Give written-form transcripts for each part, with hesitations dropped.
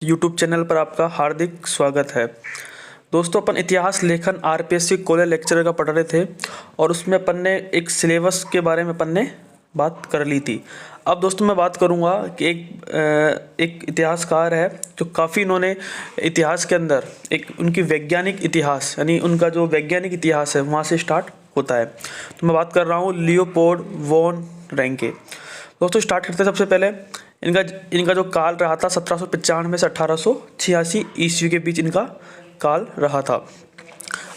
YouTube channel पर आपका हार्दिक स्वागत है। दोस्तों, अपन इतिहास लेखन आरपीएससी कॉलेज लेक्चर का पढ़ रहे थे और उसमें अपन ने एक सिलेबस के बारे में अपन ने बात कर ली थी। अब दोस्तों मैं बात करूंगा कि एक इतिहासकार है जो काफ़ी इन्होंने इतिहास के अंदर एक उनकी वैज्ञानिक इतिहास यानी उनका जो वैज्ञानिक इतिहास है वहाँ से स्टार्ट होता है। तो मैं बात कर रहा हूँ लियोपोल्ड वॉन रैंके। दोस्तों स्टार्ट करते हैं। सबसे पहले इनका जो काल रहा था 1795 से 1886 ईस्वी के बीच इनका काल रहा था।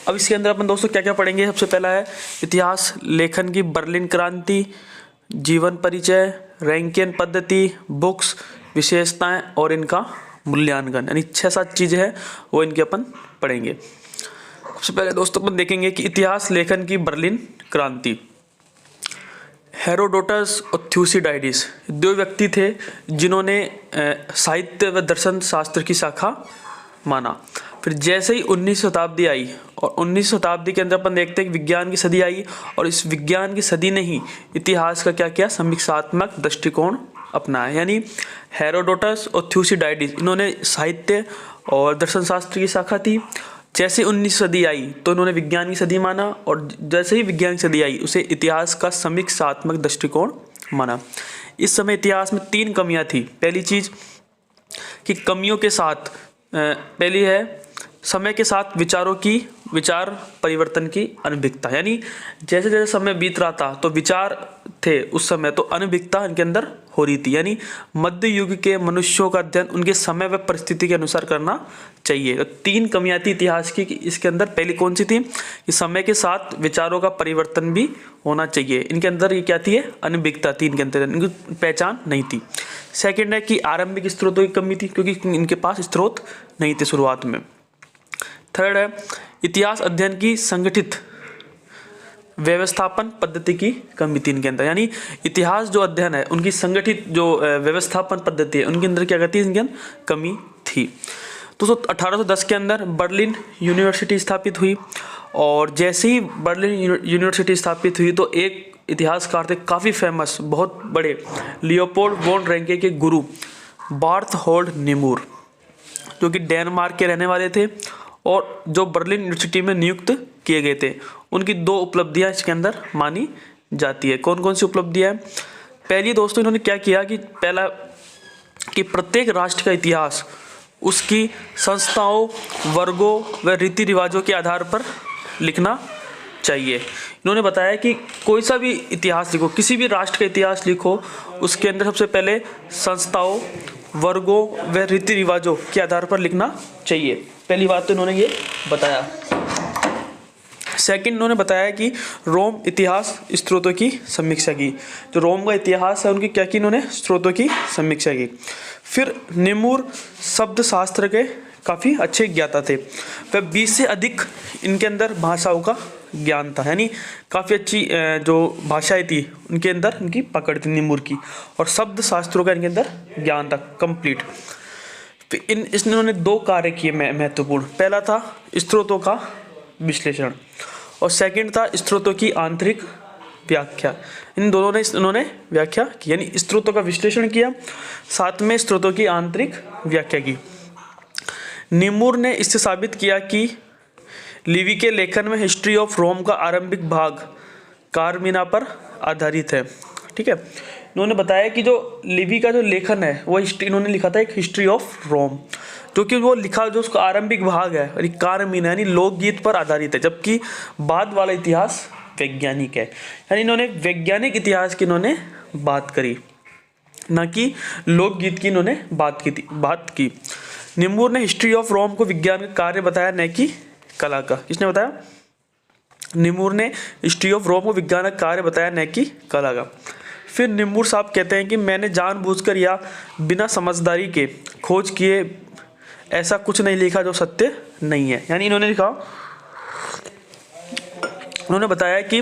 अब इसके अंदर अपन दोस्तों क्या क्या पढ़ेंगे। सबसे पहला है इतिहास लेखन की बर्लिन क्रांति, जीवन परिचय, रैंकियन पद्धति, बुक्स, विशेषताएं और इनका मूल्यांकन, यानी 6-7 चीज़ें हैं वो इनके अपन पढ़ेंगे। सबसे पहले दोस्तों अपन देखेंगे कि इतिहास लेखन की बर्लिन क्रांति। हेरोडोटस और थ्यूसिडाइडिस दो व्यक्ति थे जिन्होंने साहित्य व दर्शन शास्त्र की शाखा माना। फिर जैसे ही 19वीं शताब्दी आई और 19वीं शताब्दी के अंदर अपन देखते हैं कि विज्ञान की सदी आई और इस विज्ञान की सदी ने ही इतिहास का क्या किया, समीक्षात्मक दृष्टिकोण अपनाया। यानी हेरोडोटस और थ्यूसिडाइडिस इन्होंने साहित्य और दर्शन शास्त्र की शाखा थी। जैसे 19वीं सदी आई तो इन्होंने विज्ञान की सदी माना और जैसे ही विज्ञान की सदी आई उसे इतिहास का समीक्षात्मक दृष्टिकोण माना। इस समय इतिहास में 3 कमियां थी। पहली चीज़ कि कमियों के साथ पहली है समय के साथ विचार परिवर्तन की अनभिज्ञता। यानी जैसे जैसे समय बीत रहा था तो विचार थे उस समय तो अनभिज्ञता इनके अंदर हो रही थी। यानी मध्य युग के मनुष्यों का अध्ययन उनके समय व परिस्थिति के अनुसार करना चाहिए। तो 3 कमियां थी इतिहास की कि इसके अंदर। पहली कौन सी थी कि समय के साथ विचारों का परिवर्तन भी होना चाहिए। इनके अंदर ये क्या थी, अनभिज्ञता थी, इनके अंदर इनकी पहचान नहीं थी। सेकेंड है कि आरंभिक स्रोतों की कमी थी क्योंकि इनके पास स्रोत नहीं थे शुरुआत में। थर्ड है इतिहास अध्ययन की संगठित व्यवस्थापन पद्धति की कमी थी इनके अंदर। यानी इतिहास जो अध्ययन है उनकी संगठित जो व्यवस्थापन पद्धति है उनके अंदर क्या कहती है, इनके अंदर कमी थी। तो 1810 के अंदर बर्लिन यूनिवर्सिटी स्थापित हुई और जैसे ही बर्लिन यूनिवर्सिटी स्थापित हुई तो एक इतिहासकार थे काफ़ी फेमस, बहुत बड़े, लियोपोल्ड वॉन रैंके के गुरु बार्थोल्ड निमूर, जो कि डेनमार्क के रहने वाले थे और जो बर्लिन यूनिवर्सिटी में नियुक्त किए गए थे। उनकी 2 उपलब्धियां इसके अंदर मानी जाती है। कौन कौन सी उपलब्धियां हैं? पहली दोस्तों इन्होंने क्या किया कि पहला कि प्रत्येक राष्ट्र का इतिहास उसकी संस्थाओं, वर्गों व रीति रिवाजों के आधार पर लिखना चाहिए। इन्होंने बताया कि कोई सा भी इतिहास लिखो, किसी भी राष्ट्र का इतिहास लिखो, उसके अंदर सबसे पहले संस्थाओं, वर्गों व रीति रिवाजों के आधार पर लिखना चाहिए। पहली बात तो इन्होंने ये बताया। सेकंड इन्होंने बताया कि रोम इतिहास स्रोतों की समीक्षा की। जो रोम का इतिहास है उनकी क्या की, इन्होंने स्रोतों की समीक्षा की। फिर निमूर शब्द शास्त्र के काफ़ी अच्छे ज्ञाता थे। वह 20 से अधिक इनके अंदर भाषाओं का ज्ञान था। यानी काफ़ी अच्छी जो भाषाएं थी उनके अंदर इनकी पकड़ थी निमूर की, और शब्द शास्त्रों का इनके अंदर ज्ञान था कंप्लीट। इन्होंने 2 कार्य किए महत्वपूर्ण। पहला था स्रोतों का विश्लेषण और सेकंड था स्रोतों की आंतरिक व्याख्या। इन दोनों ने इन्होंने व्याख्या की, यानी स्रोतों का विश्लेषण किया, साथ में स्रोतों की आंतरिक व्याख्या की। निमूर ने इससे साबित किया कि लिवी के लेखन में हिस्ट्री ऑफ रोम का आरंभिक भाग कारमीना पर आधारित है। ठीक है, इन्होंने बताया कि जो लिवी का जो लेखन है वो इन्होंने लिखा था एक हिस्ट्री ऑफ रोम, जो कि वो लिखा जो उसका आरंभिक भाग है और कारमीना यानी लोकगीत पर आधारित है, जबकि बाद वाला इतिहास वैज्ञानिक है। यानी इन्होंने वैज्ञानिक इतिहास की इन्होंने बात करी, ना कि लोकगीत की इन्होंने बात की। निमूर ने हिस्ट्री ऑफ रोम को विज्ञान का कार्य बताया, न कि कला का। किसने बताया? निमूर ने हिस्ट्री ऑफ रोम को विज्ञान का कार्य बताया, न कि कला का। फिर निमूर साहब कहते हैं कि मैंने जानबूझकर या बिना समझदारी के खोज किए ऐसा कुछ नहीं लिखा जो सत्य नहीं है। यानी इन्होंने बताया कि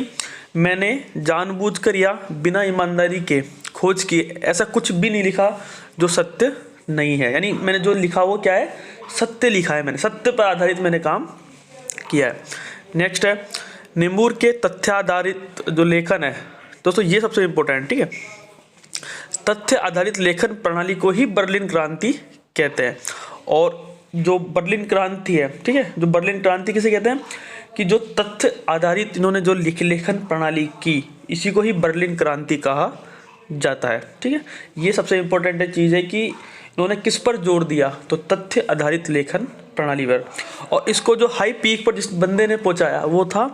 मैंने जानबूझकर या बिना ईमानदारी के खोज किए ऐसा कुछ भी नहीं लिखा जो सत्य नहीं है। यानी मैंने जो लिखा वो क्या है, सत्य लिखा है, मैंने सत्य पर आधारित मैंने काम किया है। नेक्स्ट है निमूर के तथ्याधारित जो लेखन है दोस्तों, ये सबसे इंपॉर्टेंट। ठीक है, तथ्य आधारित लेखन प्रणाली को ही बर्लिन क्रांति कहते हैं और जो बर्लिन क्रांति है, ठीक है, जो बर्लिन क्रांति किसे कहते हैं कि जो तथ्य आधारित इन्होंने जो लेखन प्रणाली की, इसी को ही बर्लिन क्रांति कहा जाता है। ठीक है, ये सबसे इम्पोर्टेंट चीज़ है कि इन्होंने किस पर जोर दिया, तो तथ्य आधारित लेखन प्रणाली पर। और इसको जो हाई पीक पर जिस बंदे ने पहुंचाया वो था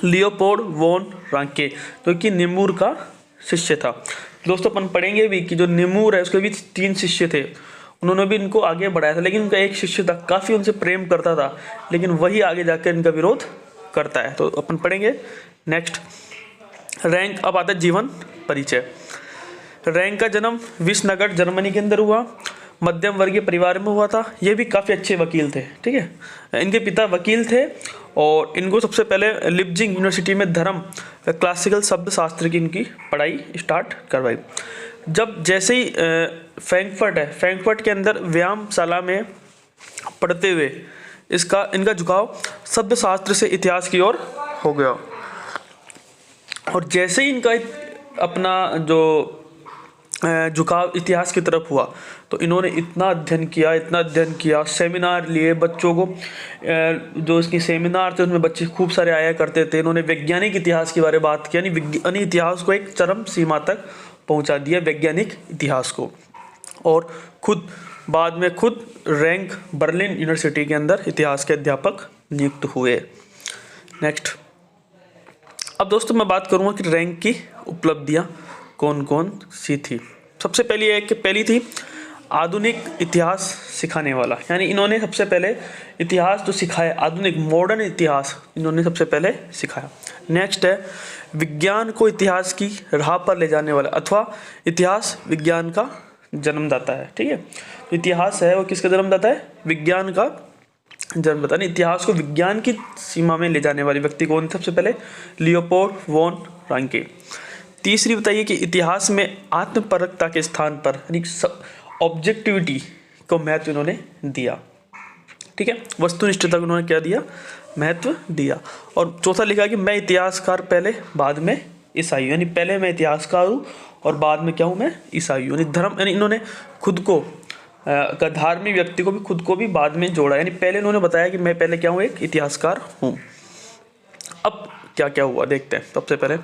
लियोपोल्ड वॉन रांके, जो कि निमूर का शिष्य था। दोस्तों अपन पढ़ेंगे भी कि जो निमूर है उसके भी 3 शिष्य थे, उन्होंने भी इनको आगे बढ़ाया था, लेकिन उनका एक शिष्य था, काफ़ी उनसे प्रेम करता था, लेकिन वही आगे जाकर इनका विरोध करता है। तो अपन पढ़ेंगे नेक्स्ट रैंक। अब आता है जीवन परिचय। रैंक का जन्म विसनगर जर्मनी के अंदर हुआ, मध्यम वर्गीय परिवार में हुआ था। ये भी काफ़ी अच्छे वकील थे। ठीक है, इनके पिता वकील थे और इनको सबसे पहले लिप्जिग यूनिवर्सिटी में धर्म क्लासिकल शब्द शास्त्र की इनकी पढ़ाई स्टार्ट करवाई। जब जैसे ही फ्रैंकफर्ट के अंदर व्यायामशाला में पढ़ते हुए इनका झुकाव शब्द शास्त्र से इतिहास की ओर हो गया। और जैसे ही इनका अपना जो झुकाव इतिहास की तरफ हुआ, तो इन्होंने इतना अध्ययन किया, सेमिनार लिए बच्चों को, जो इसकी सेमिनार थे उसमें बच्चे खूब सारे आया करते थे। इन्होंने वैज्ञानिक इतिहास के बारे में बात की, यानी इतिहास को एक चरम सीमा तक पहुंचा दिया, वैज्ञानिक इतिहास को। और बाद में रैंक बर्लिन यूनिवर्सिटी के अंदर इतिहास के अध्यापक नियुक्त हुए। नेक्स्ट, अब दोस्तों मैं बात करूंगा कि रैंक की उपलब्धियां कौन कौन सी थी। सबसे पहली थी आधुनिक इतिहास सिखाने वाला, यानी इन्होंने सबसे पहले इतिहास जो सिखाया, आधुनिक मॉडर्न इतिहास इन्होंने सबसे पहले सिखाया। नेक्स्ट है विज्ञान को इतिहास की राह पर ले जाने वाला, अथवा इतिहास विज्ञान का जन्मदाता है। ठीक है, इतिहास है वो किसका जन्मदाता है, विज्ञान का जन्मदाता। इतिहास को विज्ञान की सीमा में ले जाने वाले व्यक्ति कौन, सबसे पहले लियोपोल्ड वॉन रांके। तीसरी बताइए कि इतिहास में आत्मपरकता के स्थान पर यानी ऑब्जेक्टिविटी को महत्व इन्होंने दिया। ठीक है, वस्तुनिष्ठता को उन्होंने क्या दिया, महत्व दिया। और चौथा लिखा कि मैं इतिहासकार पहले बाद में ईसाई, यानी पहले मैं इतिहासकार हूँ और बाद में क्या हूँ, मैं ईसाई हूँ। यानी धर्म, यानी इन्होंने खुद को धार्मिक व्यक्ति को भी खुद को भी बाद में जोड़ा, यानी पहले इन्होंने बताया कि मैं पहले क्या हूँ, एक इतिहासकार हूँ। अब क्या क्या हुआ देखते हैं। सबसे पहले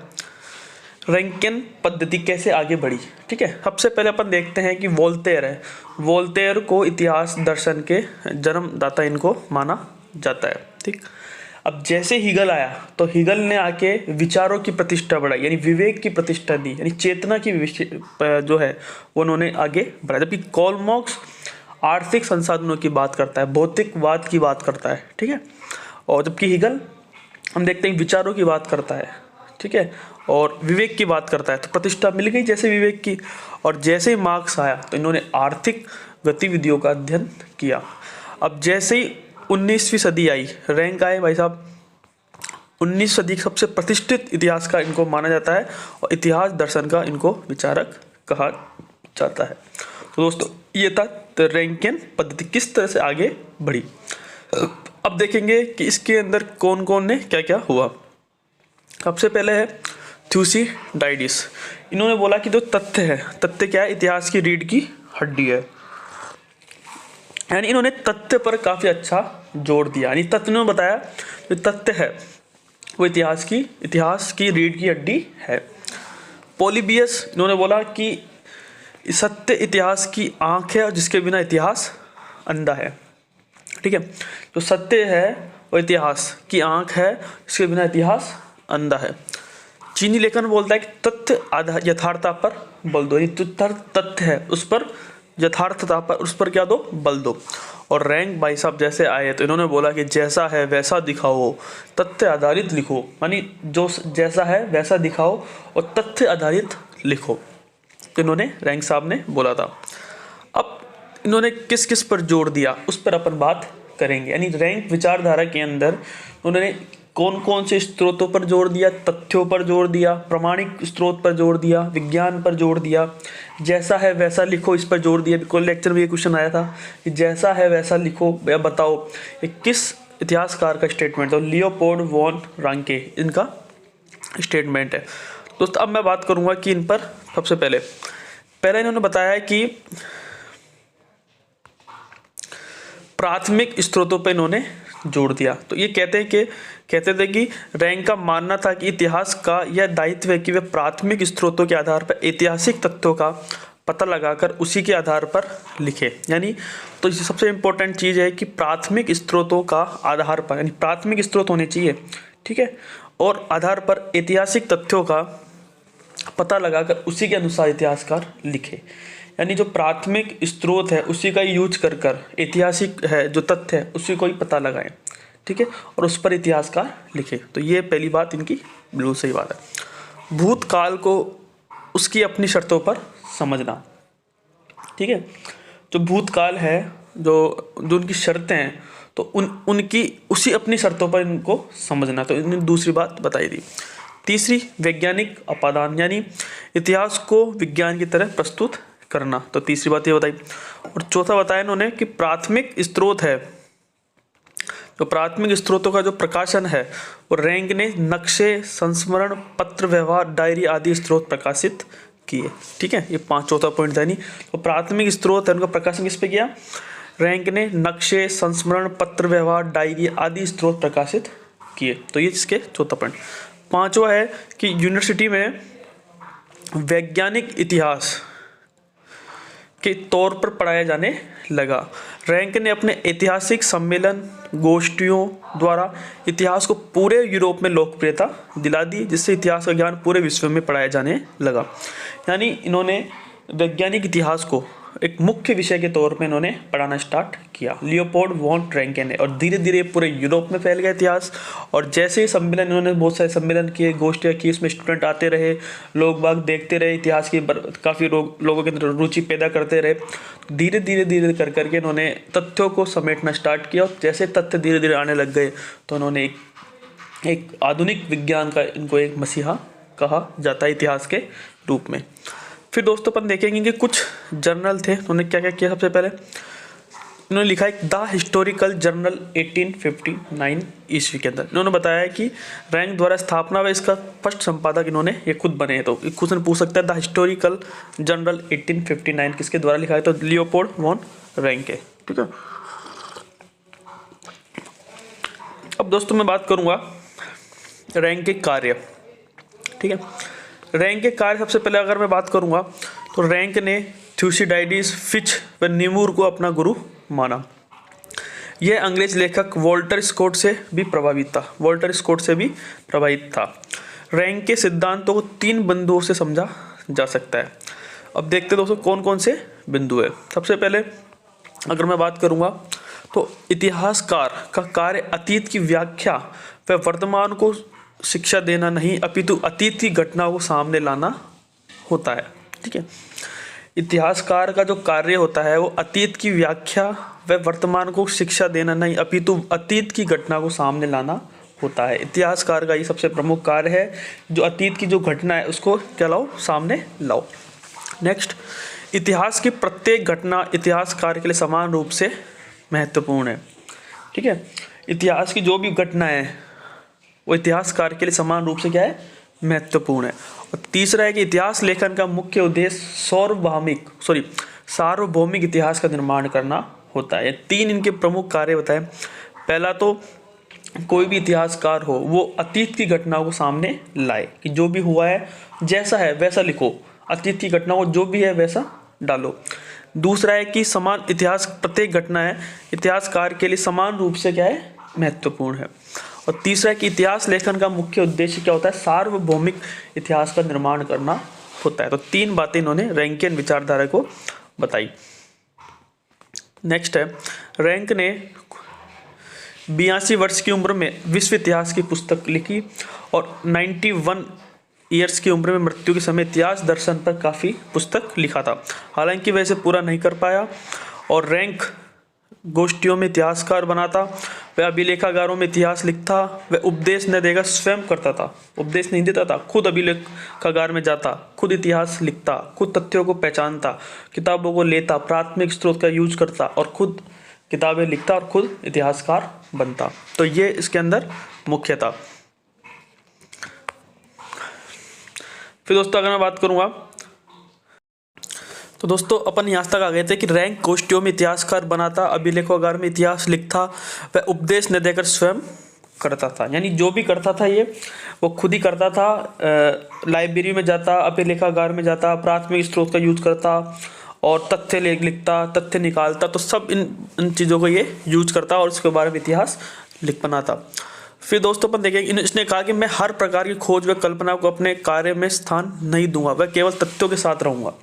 रैंकियन पद्धति कैसे आगे बढ़ी। ठीक है, सबसे पहले अपन देखते हैं कि वोल्टेयर है, वोल्टेयर को इतिहास दर्शन के जन्मदाता इनको माना जाता है। ठीक, अब जैसे हीगल आया तो हीगल ने आके विचारों की प्रतिष्ठा बढ़ाई, यानी विवेक की प्रतिष्ठा दी, यानी चेतना की जो है वो उन्होंने आगे बढ़ाया। जबकि कार्ल मार्क्स आर्थिक संसाधनों की बात करता है, भौतिकवाद की बात करता है। ठीक है, और जबकि हीगल हम देखते हैं विचारों की बात करता है। ठीक है, और विवेक की बात करता है। तो प्रतिष्ठा मिल गई जैसे विवेक की। और जैसे ही मार्क्स आया तो इन्होंने आर्थिक गतिविधियों का अध्ययन किया। अब जैसे ही 19वीं सदी आई, रैंक आए भाई साहब, 19वीं सदी का सबसे प्रतिष्ठित इतिहासकार इनको माना जाता है और इतिहास दर्शन का इनको विचारक कहा जाता है। तो दोस्तों ये था रैंकियन पद्धति किस तरह से आगे बढ़ी। अब देखेंगे कि इसके अंदर कौन कौन ने क्या क्या हुआ। सबसे पहले है थ्यूसिडाइडिस। इन्होंने बोला कि जो तथ्य है, तथ्य क्या है, इतिहास की रीढ़ की हड्डी है, यानी इन्होंने तथ्य पर काफ़ी अच्छा जोर दिया। यानी तथ्य ने बताया जो तथ्य है वो इतिहास की रीढ़ की हड्डी है। पॉलीबियस, इन्होंने बोला कि सत्य इतिहास की आंख है और जिसके बिना इतिहास अंधा है। ठीक है, जो सत्य है वो इतिहास की आंख है, जिसके बिना इतिहास अंधा है। चीनी लेखन बोलता है कि तथ्य यथार्थता पर बल दो, तथ्य है उस पर यथार्थता पर उस पर क्या दो, बल दो। और रैंक भाई साहब जैसे आए तो इन्होंने बोला कि जैसा है वैसा दिखाओ, तथ्य आधारित लिखो, यानी जो जैसा है वैसा दिखाओ और तथ्य आधारित लिखो। तो इन्होंने रैंक साहब ने बोला था। अब इन्होंने किस किस पर जोर दिया उस पर अपन बात करेंगे। यानी रैंक विचारधारा के अंदर उन्होंने कौन कौन से स्रोतों पर जोर दिया, तथ्यों पर जोर दिया, प्रमाणिक स्रोत पर जोर दिया, विज्ञान पर जोर दिया, जैसा है वैसा लिखो इस पर जोर दिया। बिल्कुल लेक्चर में ये क्वेश्चन आया था कि जैसा है वैसा लिखो या बताओ, ये किस इतिहासकार का स्टेटमेंट था, लियोपोल्ड वॉन रांके इनका स्टेटमेंट है। दोस्तों अब मैं बात करूंगा कि इन पर सबसे पहले इन्होंने बताया कि प्राथमिक स्रोतों पर इन्होंने जोड़ दिया। तो ये कहते थे कि रैंक का मानना था कि इतिहास का यह दायित्व है कि वे प्राथमिक स्रोतों के आधार पर ऐतिहासिक तथ्यों का पता लगाकर उसी के आधार पर लिखे। यानी तो ये सबसे इम्पोर्टेंट चीज़ है कि प्राथमिक स्रोतों का आधार पर, यानी प्राथमिक स्रोत होने चाहिए, ठीक है, और आधार पर ऐतिहासिक तथ्यों का पता लगाकर उसी के अनुसार इतिहासकार लिखे। यानी जो प्राथमिक स्रोत है उसी का यूज कर ऐतिहासिक है जो तथ्य है उसी को ही पता लगाएं, ठीक है, और उस पर इतिहासकार लिखे। तो ये पहली बात इनकी बिल्कुल सही बात है। भूतकाल को उसकी अपनी शर्तों पर समझना, ठीक है, जो भूतकाल है जो उनकी शर्तें हैं तो उनकी उसी अपनी शर्तों पर इनको समझना। तो इन्होंने दूसरी बात बताई दी। तीसरी, वैज्ञानिक अपादान, यानी इतिहास को विज्ञान की तरह प्रस्तुत करना। तो तीसरी बात ये बताई। और चौथा बताया इन्होंने कि प्राथमिक स्रोत है, जो प्राथमिक स्रोतों का जो प्रकाशन है वो रैंक ने नक्शे, संस्मरण, पत्र व्यवहार, डायरी आदि स्रोत प्रकाशित किए, ठीक है। ये चौथा पॉइंट था। नहीं तो प्राथमिक स्रोत है उनका प्रकाशन किस पे किया? रैंक ने नक्शे, संस्मरण, पत्र व्यवहार, डायरी आदि स्रोत प्रकाशित किए। तो ये इसके चौथा पॉइंट। पांचवा है कि यूनिवर्सिटी में वैज्ञानिक इतिहास के तौर पर पढ़ाया जाने लगा। रैंक ने अपने ऐतिहासिक सम्मेलन, गोष्ठियों द्वारा इतिहास को पूरे यूरोप में लोकप्रियता दिला दी, जिससे इतिहास का ज्ञान पूरे विश्व में पढ़ाया जाने लगा। यानी इन्होंने वैज्ञानिक इतिहास को एक मुख्य विषय के तौर पे इन्होंने पढ़ाना स्टार्ट किया, लियोपोल्ड वॉन रैंके ने। और धीरे धीरे पूरे यूरोप में फैल गया इतिहास। और जैसे ही सम्मेलन, इन्होंने बहुत सारे सम्मेलन किए, गोष्ठियाँ की, उसमें स्टूडेंट आते रहे, लोग बाग देखते रहे, इतिहास की काफ़ी लोगों के अंदर रुचि पैदा करते रहे। धीरे धीरे करके इन्होंने तथ्यों को समेटना स्टार्ट किया। और जैसे तथ्य धीरे धीरे आने लग गए तो उन्होंने एक आधुनिक विज्ञान का इनको एक मसीहा कहा जाता है इतिहास के रूप में। फिर दोस्तों अपन देखेंगे कि कुछ जर्नल थे, उन्होंने क्या क्या किया। सबसे पहले इन्होंने लिखा है द हिस्टोरिकल जर्नल 1859 ईस्वी के अंदर। इन्होंने बताया कि रैंक द्वारा स्थापना व इसका फर्स्ट संपादक इन्होंने ये खुद बने हैं। तो क्वेश्चन पूछ सकता है द हिस्टोरिकल जर्नल 1859 किसके द्वारा लिखा है? तो लियोपोल्ड वॉन रैंके, ठीक है। अब दोस्तों मैं बात करूंगा रैंक के कार्य, ठीक है। रैंक के कार्य सबसे पहले अगर मैं बात करूंगा तो रैंक ने थ्यूसिडाइडिस, फिच व नीमूर को अपना गुरु माना। यह अंग्रेज लेखक वॉल्टर स्कॉट से भी प्रभावित था। रैंक के सिद्धांतों को 3 बिंदुओं से समझा जा सकता है। अब देखते दोस्तों कौन कौन से बिंदु है। सबसे पहले अगर मैं बात करूंगा तो इतिहासकार का कार्य अतीत की व्याख्या व वर्तमान को शिक्षा देना नहीं अपितु अतीत की घटनाओं को सामने लाना होता है, ठीक है। इतिहासकार का जो कार्य होता है वो अतीत की व्याख्या व वर्तमान को शिक्षा देना नहीं अपितु अतीत की घटना को सामने लाना होता है। इतिहासकार का ये सबसे प्रमुख कार्य है, जो अतीत की जो घटना है उसको क्या लाओ, सामने लाओ। नेक्स्ट, इतिहास की प्रत्येक घटना इतिहासकार के लिए समान रूप से महत्वपूर्ण है, ठीक है। इतिहास की जो भी घटना है वो इतिहासकार के लिए समान रूप से क्या है, महत्वपूर्ण है। और तीसरा है कि इतिहास लेखन का मुख्य उद्देश्य सार्वभौमिक इतिहास का निर्माण करना होता है। 3 इनके प्रमुख कार्य बताए। पहला तो कोई भी इतिहासकार हो वो अतीत की घटनाओं को सामने लाए कि जो भी हुआ है जैसा है वैसा लिखो, अतीत की घटनाओं जो भी है वैसा डालो। दूसरा है कि समान इतिहास, प्रत्येक घटना है इतिहासकार के लिए समान रूप से क्या है, महत्वपूर्ण है। और तीसरा है कि इतिहास लेखन का मुख्य उद्देश्य क्या होता है, सार्वभौमिक इतिहास का निर्माण करना होता है। तो 3 बातें इन्होंने रैंकियन विचारधारा को बताई। नेक्स्ट है, रैंक ने 82 वर्ष की उम्र में विश्व इतिहास की पुस्तक लिखी और 91 ईयर्स की उम्र में मृत्यु के समय इतिहास दर्शन पर काफ़ी पुस्तक लिखा था। हालांकि वैसे पूरा नहीं कर पाया। और रैंक गोष्ठियों में इतिहासकार बनाता, वह अभिलेखागारों में इतिहास लिखता, वह उपदेश न देगा स्वयं करता था, उपदेश नहीं देता था, खुद अभिलेखागार में जाता, खुद इतिहास लिखता, खुद तथ्यों को पहचानता, किताबों को लेता, प्राथमिक स्रोत का यूज करता और खुद किताबें लिखता और खुद इतिहासकार बनता। तो ये इसके अंदर मुख्य था। फिर दोस्तों अगर मैं बात करूंगा तो दोस्तों अपन यहाँ तक आ गए थे कि रैंक कोष्ठियों में इतिहासकार बनाता, अभिलेखोगार में इतिहास लिखता, वह उपदेश न देकर स्वयं करता था। यानी जो भी करता था ये वो खुद ही करता था। लाइब्रेरी में जाता, अभिलेखागार में जाता, प्राथमिक स्रोत का यूज करता और तथ्य लिखता, तथ्य निकालता, तो सब इन चीज़ों को ये यूज करता और उसके बारे में इतिहास लिख बनाता। फिर दोस्तों अपन देखेंगे इसने कहा कि मैं हर प्रकार की खोज व कल्पना को अपने कार्य में स्थान नहीं दूंगा, वह केवल तथ्यों के साथ रहूंगा।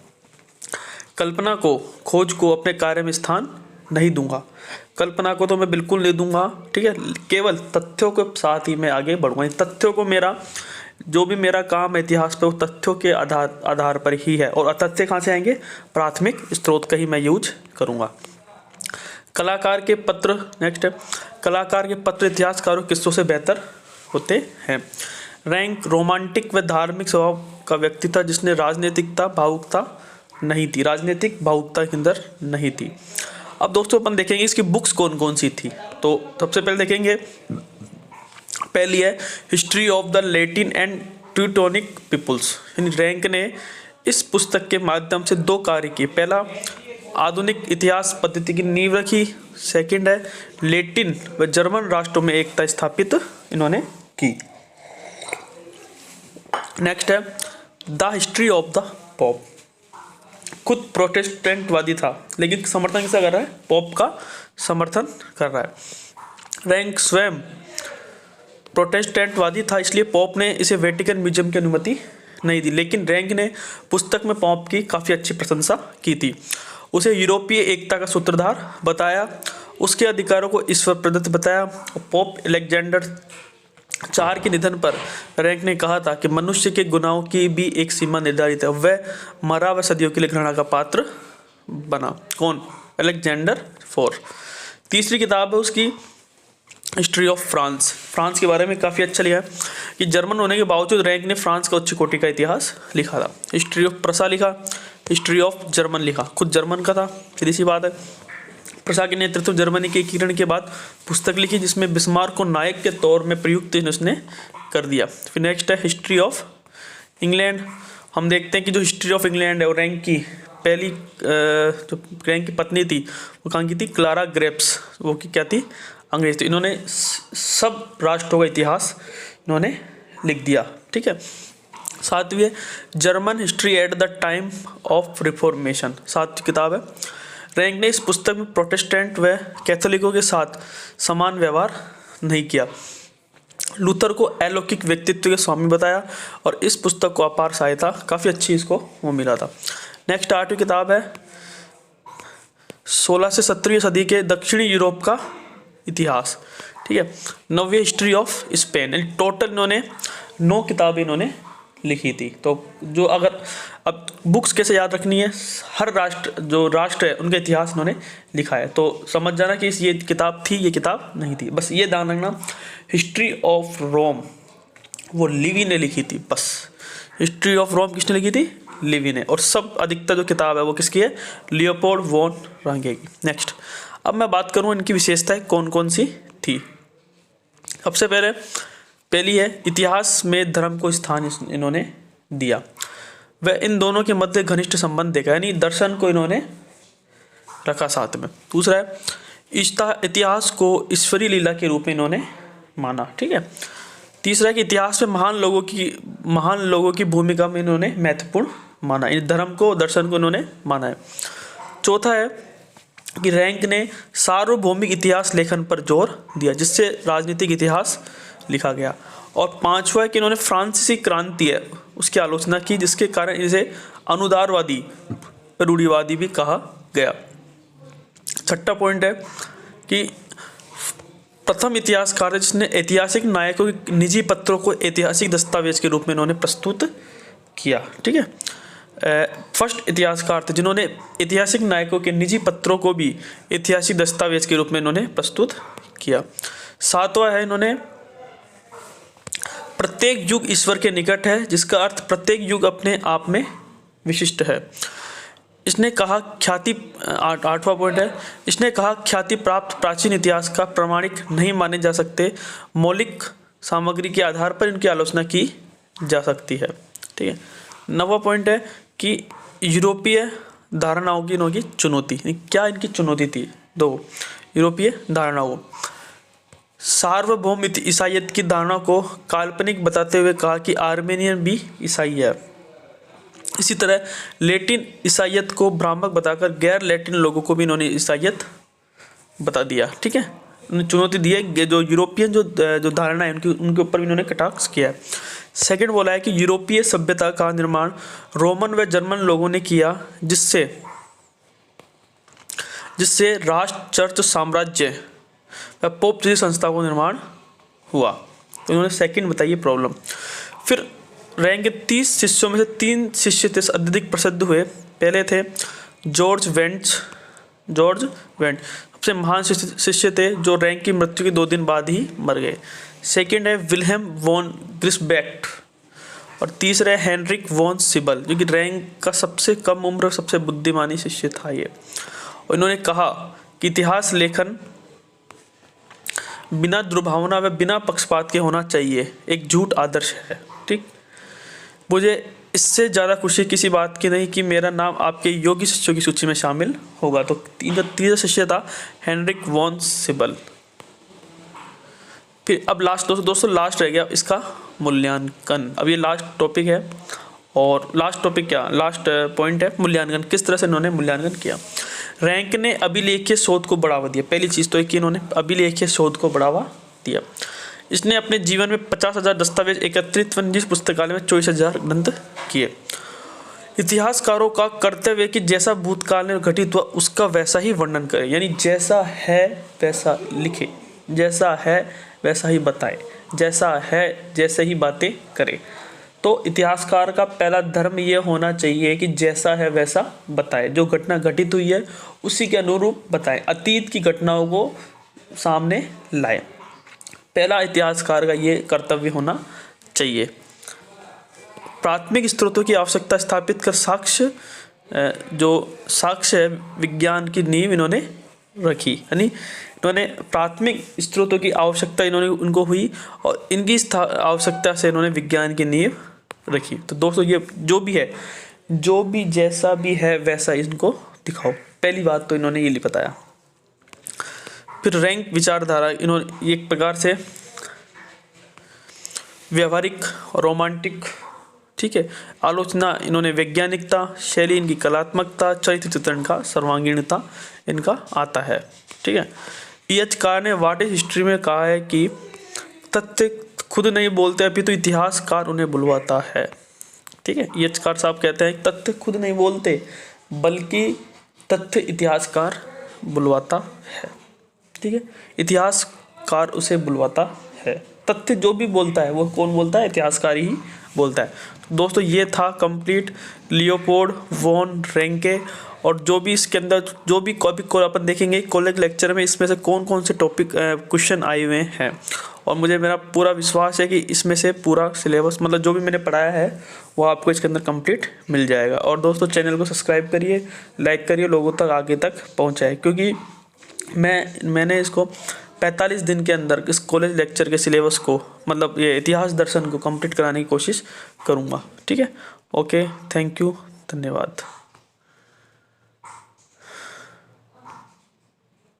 कल्पना को, खोज को अपने कार्य में स्थान नहीं दूंगा। कल्पना को तो मैं बिल्कुल नहीं दूंगा, ठीक है, केवल तथ्यों के साथ ही मैं आगे बढ़ूंगा। तथ्यों को मेरा जो भी मेरा काम है इतिहास पे वो तथ्यों के आधार पर ही है। और तथ्य कहाँ से आएंगे? प्राथमिक स्रोत का ही मैं यूज करूंगा। कलाकार के पत्र, नेक्स्ट है, कलाकार के पत्र इतिहासकारों किस्सों से बेहतर होते हैं। रैंक रोमांटिक व धार्मिक स्वभाव का व्यक्ति था जिसने राजनीतिकता भावुकता नहीं थी, राजनीतिक भावुकता के अंदर नहीं थी। अब दोस्तों अपन देखेंगे इसकी बुक्स कौन कौन सी थी। तो सबसे पहले देखेंगे, पहली है history of the Latin and Teutonic peoples. यानी रैंक ने इस पुस्तक के माध्यम से दो कार्य किए। पहला, आधुनिक इतिहास पद्धति की नींव रखी। सेकंड है, लैटिन व जर्मन राष्ट्रों में एकता स्थापित इन्होंने की। नेक्स्ट है the history of the pop. खुद प्रोटेस्टेंटवादी था लेकिन समर्थन किसका कर रहा है? पॉप का समर्थन कर रहा है। रैंक स्वयं प्रोटेस्टेंटवादी था, इसलिए पॉप ने इसे वेटिकन म्यूजियम की अनुमति नहीं दी, लेकिन रैंक ने पुस्तक में पॉप की काफ़ी अच्छी प्रशंसा की थी। उसे यूरोपीय एकता का सूत्रधार बताया, उसके अधिकारों को ईश्वर प्रदत्त बताया। पोप अलेक्जेंडर 4 के निधन पर रैंक ने कहा था कि मनुष्य के गुनाहों की भी एक सीमा निर्धारित है, वह मरा व सदियों के लिए घृणा का पात्र बना। कौन? अलेक्जेंडर 4। तीसरी किताब है उसकी हिस्ट्री ऑफ फ्रांस। फ्रांस के बारे में काफ़ी अच्छा लिखा है कि जर्मन होने के बावजूद रैंक ने फ्रांस का उच्च कोटि का इतिहास लिखा था। हिस्ट्री ऑफ प्रसा लिखा, हिस्ट्री ऑफ जर्मन लिखा, खुद जर्मन का था, सीधी सी बात है। प्रसा के नेतृत्व जर्मनी के एकीकरण के बाद पुस्तक लिखी जिसमें बिस्मार्क को नायक के तौर में प्रयुक्त उसने कर दिया। फिर नेक्स्ट है हिस्ट्री ऑफ इंग्लैंड। हम देखते हैं कि जो हिस्ट्री ऑफ इंग्लैंड है वो रैंक की पहली जो रैंक की पत्नी थी वो कहाँ की थी? क्लारा ग्रेप्स, वो की क्या थी? अंग्रेज थी। इन्होंने सब राष्ट्रों का इतिहास इन्होंने लिख दिया, ठीक है। सातवीं है German history at the time of Reformation, 7वीं किताब है। रैंक ने इस पुस्तक में प्रोटेस्टेंट व कैथोलिकों के साथ समान व्यवहार नहीं किया। लूथर को अलौकिक व्यक्तित्व के स्वामी बताया और इस पुस्तक को अपार सहायता काफ़ी अच्छी इसको वो मिला था। नेक्स्ट 8वीं किताब है 16 से 17वीं सदी के दक्षिणी यूरोप का इतिहास, ठीक है। 9वीं हिस्ट्री ऑफ स्पेन। टोटल इन्होंने 9 किताबें इन्होंने लिखी थी। तो जो अगर अब बुक्स कैसे याद रखनी है, हर राष्ट्र है उनका इतिहास इन्होंने लिखा है, तो समझ जाना कि ये किताब थी, ये किताब नहीं थी। बस ये ध्यान रखना, हिस्ट्री ऑफ रोम वो लिवी ने लिखी थी, बस। हिस्ट्री ऑफ रोम किसने लिखी थी? लिवी ने। और सब अधिकतर जो किताब है वो किसकी है? लियोपोल्ड वॉन रांगे की। नेक्स्ट, अब मैं बात करूँ इनकी विशेषताएं कौन कौन सी थी। सबसे पहली है इतिहास में धर्म को स्थान इन्होंने दिया। वह इन दोनों के मध्य घनिष्ठ संबंध देखा, यानी दर्शन को इन्होंने रखा साथ में। दूसरा है इतिहास को ईश्वरीय लीला के रूप में इन्होंने माना, ठीक है। तीसरा है कि इतिहास में महान लोगों की भूमिका में इन्होंने महत्वपूर्ण माना, इन धर्म को दर्शन को इन्होंने माना है। चौथा है कि रैंक ने सार्वभौमिक इतिहास लेखन पर जोर दिया जिससे राजनीतिक इतिहास लिखा गया। और 5वां है कि इन्होंने फ्रांसीसी क्रांति है उसकी आलोचना की जिसके कारण इसे अनुदारवादी रूढ़िवादी भी कहा गया। 6वां पॉइंट है कि प्रथम इतिहासकार है जिसने ऐतिहासिक नायकों के निजी पत्रों को ऐतिहासिक दस्तावेज के रूप में इन्होंने प्रस्तुत किया, ठीक है। फर्स्ट इतिहासकार थे जिन्होंने ऐतिहासिक नायकों के निजी पत्रों को भी ऐतिहासिक दस्तावेज के रूप में इन्होंने प्रस्तुत किया। 7वां है इन्होंने प्रत्येक युग ईश्वर के निकट है जिसका अर्थ प्रत्येक युग अपने आप में विशिष्ट है। इसने कहा 8वां पॉइंट है, इसने कहा ख्याति प्राप्त प्राचीन इतिहास का प्रामाणिक नहीं माने जा सकते, मौलिक सामग्री के आधार पर इनकी आलोचना की जा सकती है, ठीक है। 9वां पॉइंट है कि यूरोपीय धारणाओं की इनकी चुनौती, क्या इनकी चुनौती थी? दो यूरोपीय धारणाओं, सार्वभौम ईसाइयत की धारणा को काल्पनिक बताते हुए कहा कि आर्मेनियन भी ईसाई है। इसी तरह लैटिन ईसाइयत को भ्रामक बताकर गैर लैटिन लोगों को भी इन्होंने ईसाइयत बता दिया। ठीक है, उन्होंने चुनौती दी है, जो यूरोपियन जो धारणा है उनके ऊपर भी इन्होंने कटाक्ष किया है। सेकंड बोला है कि यूरोपीय सभ्यता का निर्माण रोमन व जर्मन लोगों ने किया, जिससे राष्ट्र, चर्च, साम्राज्य व पोप जैसी संस्था का निर्माण हुआ। तो इन्होंने सेकंड बताइए प्रॉब्लम। फिर रैंक के 30 शिष्यों में से 3 शिष्य थे अत्यधिक प्रसिद्ध हुए। पहले थे जॉर्ज वेंट, सबसे महान शिष्य थे जो रैंक की मृत्यु के 2 दिन बाद ही मर गए। सेकंड है विल्हेम वॉन ग्रिस्बेक्ट और तीसरा है हेनरिक वॉन सिबल, जो कि रैंक का सबसे कम उम्र, सबसे बुद्धिमानी शिष्य था ये। और इन्होंने कहा कि इतिहास लेखन बिना दुर्भावना व बिना पक्षपात के होना चाहिए, एक झूठ आदर्श है। ठीक, मुझे इससे ज़्यादा खुशी किसी बात की नहीं कि मेरा नाम आपके योग्य शिष्यों की सूची में शामिल होगा। तो तीसरा शिष्य था हेनरिक वॉन सिबल। फिर अब लास्ट दोस्तों लास्ट रह गया इसका मूल्यांकन। अब ये लास्ट टॉपिक है, और लास्ट टॉपिक क्या, लास्ट पॉइंट है मूल्यांकन। किस तरह से इन्होंने मूल्यांकन किया? रैंक ने अभिलेखीय शोध को बढ़ावा दिया। पहली चीज़ तो है कि इन्होंने अभिलेखीय शोध को बढ़ावा दिया। इसने अपने जीवन में 50,000 दस्तावेज एकत्रित व निजी पुस्तकालय में 24,000 ग्रंथ किए। इतिहासकारों का कर्तव्य है कि जैसा भूतकाल में घटित हुआ उसका वैसा ही वर्णन करें, यानी जैसा है वैसा लिखे, जैसा है वैसा ही बताए, जैसा है जैसे ही बातें करे। तो इतिहासकार का पहला धर्म ये होना चाहिए कि जैसा है वैसा बताए, जो घटना घटित हुई है उसी के अनुरूप बताए, अतीत की घटनाओं को सामने लाए। पहला इतिहासकार का ये कर्तव्य होना चाहिए। प्राथमिक स्रोतों की आवश्यकता स्थापित कर साक्ष्य, जो साक्ष्य है विज्ञान की नींव इन्होंने रखी, यानी इन्होंने प्राथमिक स्रोतों की आवश्यकता इन्होंने उनको हुई और इनकी आवश्यकता से इन्होंने विज्ञान की नींव रखी। तो दोस्तों ये जो भी है, जो भी जैसा भी है वैसा इनको दिखाओ, पहली बात तो इन्होंने ये बताया। फिर रैंक विचारधारा, इन्होंने एक प्रकार से व्यवहारिक और रोमांटिक, ठीक है, आलोचना इन्होंने वैज्ञानिकता, शैली इनकी कलात्मकता, चरित्र चित्रण का सर्वांगीणता इनका आता है। ठीक है, E.H. कार ने व्हाट इज हिस्ट्री में कहा है कि तथ्य खुद नहीं बोलते अभी तो इतिहासकार उन्हें बुलवाता है। ठीक है, E.H. कार साहब कहते हैं तथ्य खुद नहीं बोलते बल्कि तथ्य इतिहासकार बुलवाता है। ठीक है, इतिहासकार उसे बुलवाता है। तथ्य जो भी बोलता है वो कौन बोलता है? इतिहासकार ही बोलता है। दोस्तों ये था कंप्लीट लियोपोल्ड वॉन रैंके, और जो भी इसके अंदर जो भी अपन देखेंगे कॉलेज लेक्चर में इसमें से कौन कौन से टॉपिक क्वेश्चन आए हुए हैं, और मुझे मेरा पूरा विश्वास है कि इसमें से पूरा सिलेबस मतलब जो भी मैंने पढ़ाया है वो आपको इसके अंदर कंप्लीट मिल जाएगा। और दोस्तों चैनल को सब्सक्राइब करिए, लाइक करिए, लोगों तक आगे तक पहुँचाए, क्योंकि मैंने इसको 45 दिन के अंदर इस कॉलेज लेक्चर के सिलेबस को मतलब ये इतिहास दर्शन को कंप्लीट कराने की कोशिश करूँगा। ठीक है, ओके, थैंक यू, धन्यवाद।